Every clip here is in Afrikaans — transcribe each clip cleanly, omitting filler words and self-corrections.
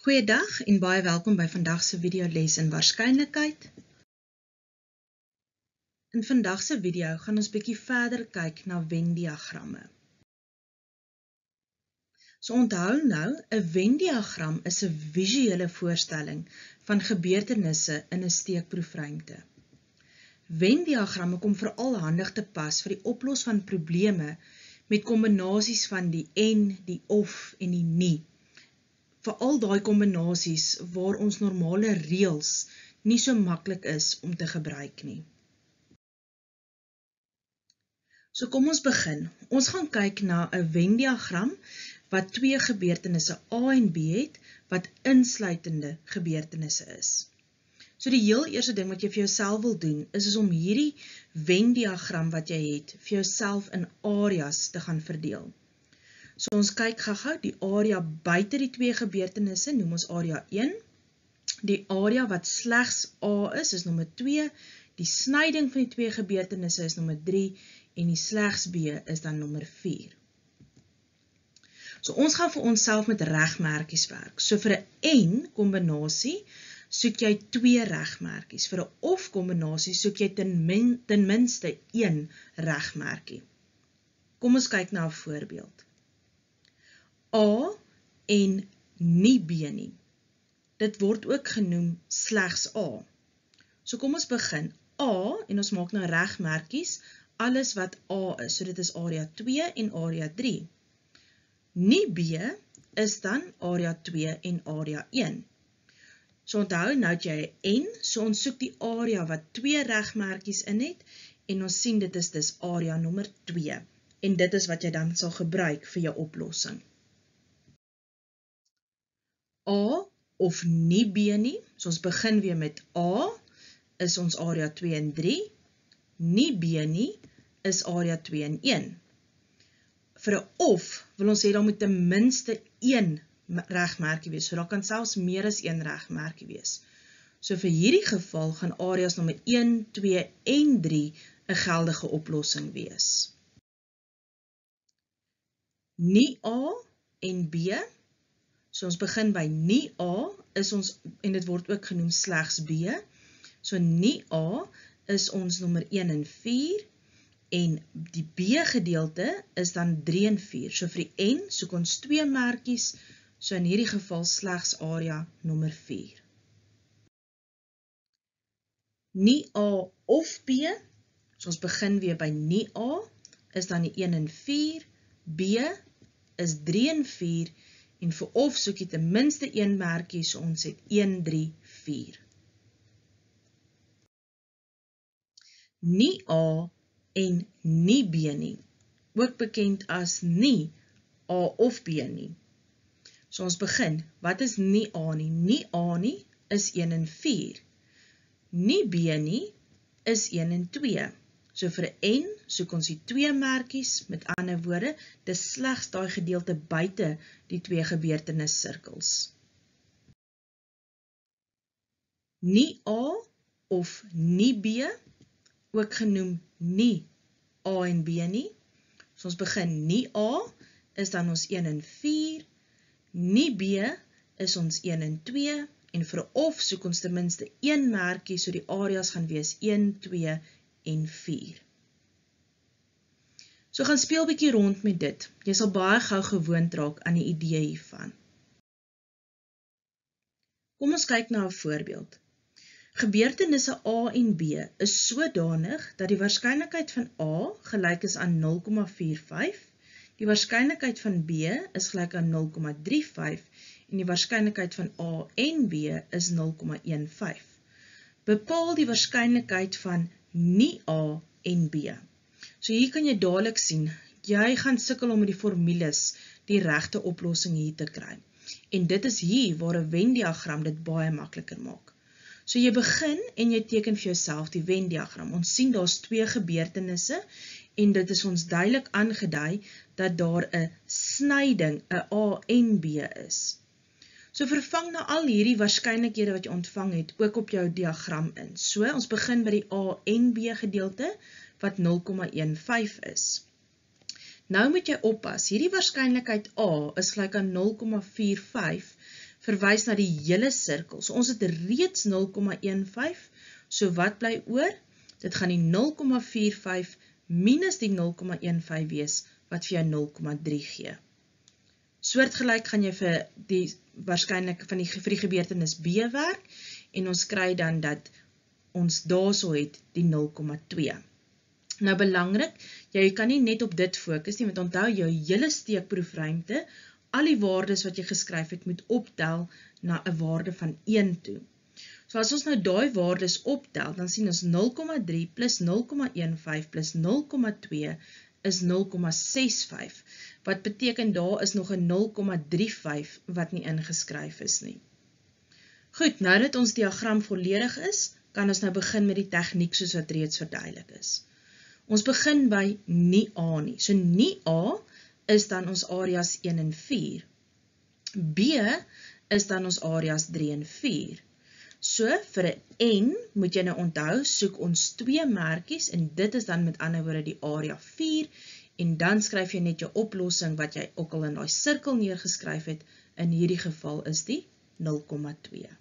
Goeiedag en baie welkom by vandag se videoles in waarskynlikheid. In vandag se video gaan ons bietjie verder kyk na Venn-diagramme. So onthou nou, 'n Venn-diagram is 'n visuele voorstelling van gebeurtenisse in 'n steekproefruimte. Venn-diagramme kom veral handig te pas vir die oplos van probleme met kombinasies van die en, die of en die nie. Veral daai kombinasies waar ons normale reëls nie so maklik is om te gebruik nie. So kom ons begin. Ons gaan kyk na 'n Venn-diagram wat twee gebeurtenisse A en B het, wat insluitende gebeurtenisse is. So die heel eerste ding wat jy vir jouself wil doen, is om hierdie Venn-diagram wat jy het, vir jouself in areas te gaan verdeel. So ons kyk gou-gou, die area buite die twee gebeurtenisse noem ons area 1. Die area wat slegs A is nommer 2. Die snyding van die twee gebeurtenisse is nommer 3 en die slegs B is dan nommer 4. So ons gaan vir onsself met regmerkies werk. So vir 'n en kombinasie soek jy 2 regmerkies. Vir 'n of kombinasie soek jy ten minste 1 regmerkie. Kom ons kyk na 'n voorbeeld. A en nie B nie. Dit word ook genoem slegs A. So kom ons begin. A, en ons maak nou regmerkies, alles wat A is. So dit is area 2 en area 3. Nie B is dan area 2 en area 1. So onthou, nou het jy 'n en, so ons soek die area wat 2 regmerkies in het, en ons sien dit is dus area nommer 2. En dit is wat jy dan sal gebruik vir jou oplossing. A of nie B nie, so ons begin weer met A, is ons area 2 en 3, nie B nie, is area 2 en 1. Vir 'n of wil ons hê daar moet ten minste 1 regmerkie wees, so daar kan selfs meer as 1 regmerkie wees. So vir hierdie geval gaan areas nommer 1, 2 en 3 'n geldige oplossing wees. Nie A en B, so ons begin by nie A, is ons, en dit word ook genoem slegs B, so nie A is ons nommer 1 en 4, en die B gedeelte is dan 3 en 4, so vir die en soek ons 2 merkies, so in hierdie geval slegs area nommer 4. Nie A of B, so ons begin weer by nie A, is dan die 1 en 4, B is 3 en 4, en vir of soek jy ten minste 1 merkie, so ons het 1, 3, 4. Nie A en nie B nie, ook bekend as nie A of B nie. So ons begin, wat is nie A nie? Nie A nie is 1 en 4. Nie B nie is 1 en 2. So vir 'n en soek ons die 2 merkies, met ander woorde, dis slegs daai gedeelte buite die 2 gebeurtenissirkels. Nie A of nie B, ook genoem nie A en B nie. So ons begin, nie A is dan ons 1 en 4, nie B is ons 1 en 2, en vir 'n of soek ons ten minste 1 merkie, so die areas gaan wees 1, 2 en 4. So gaan speel bietjie rond met dit. Jy sal baie gou gewoond raak aan die idee hiervan. Kom ons kyk na 'n voorbeeld. Gebeurtenisse A en B is sodanig dat die waarskynlikheid van A gelyk is aan 0,45, die waarskynlikheid van B is gelyk aan 0,35 en die waarskynlikheid van A en B is 0,15. Bepaal die waarskynlikheid van nie A en B. So hier kan jy dadelik sien, jy gaan sukkel om met die formules die regte oplossing hier te kry. En dit is hier waar 'n Venn-diagram dit baie makliker maak. So jy begin en jy teken vir jouself die Venn-diagram. Ons sien daar's 2 gebeurtenisse en dit is ons duidelik aangedui dat daar 'n snyding, 'n A en B is. So vervang nou al hierdie waarskynlikhede wat jy ontvang het ook op jou diagram in. So ons begin by die A en B gedeelte wat 0,15 is. Nou moet jy oppas, hierdie waarskynlikheid A is gelyk aan 0,45 verwys na die hele sirkel. So ons het reeds 0,15, so wat bly oor? Dit gaan die 0,45 minus die 0,15 wees, wat vir jou 0,3 gee. Soortgelyk gaan jy vir die waarskynlik vir die gebeurtenis B werk, en ons kry dan dat ons daarso het die 0,2. Nou belangrik, jy kan nie net op dit fokus nie, want onthou jou hele steekproefruimte, al die waardes wat jy geskryf het, moet optel na 'n waarde van 1 toe. So as ons nou daai waardes optel, dan sien ons 0,3 plus 0,15 plus 0,2 is 0,65, wat beteken daar is nog 'n 0,35 wat nie ingeskryf is nie. Goed, nou dat ons diagram volledig is, kan ons nou begin met die tegniek soos wat reeds verduidelik is. Ons begin by nie A nie. So nie A is dan ons areas 1 en 4. B is dan ons areas 3 en 4. So vir 'n N moet jy nou onthou, soek ons 2 merkies en dit is dan met ander woorde die area 4 en dan skryf jy net jou oplossing wat jy ook al in daai sirkel neergeskryf het. In hierdie geval is die 0,2.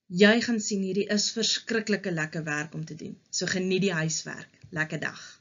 Jy gaan sien hierdie is verskriklike lekker werk om te doen. So geniet die huiswerk. Lekker dag.